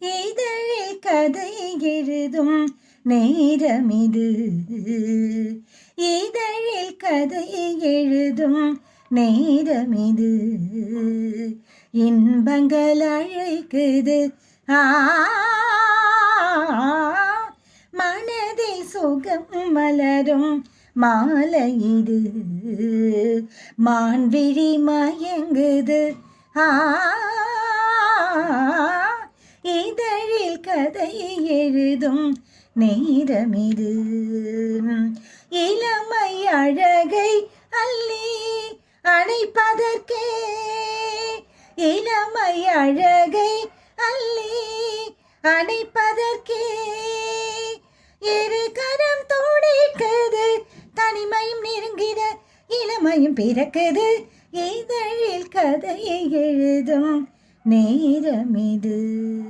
இதழில் கதை எழுதும் நேரமிது. இதழில் கதை எழுதும் நேரமிது. இன்பங்கள் அழைக்குது. மனதில் சுகம் மலரும் மாலை இது. மான்விழி மயங்குது. இதழில் கதை எழுதும் நேரமிது. இளமை அழகை அள்ளி அணைப்பதற்கே, இளமை அழகை அள்ளி அணைப்பதற்கே இரு கரம் துடிக்குது. தனிமையும் நெருங்கிட இளமையும் பிறக்குது. இதழில் கதையை எழுதும் நேரமிது.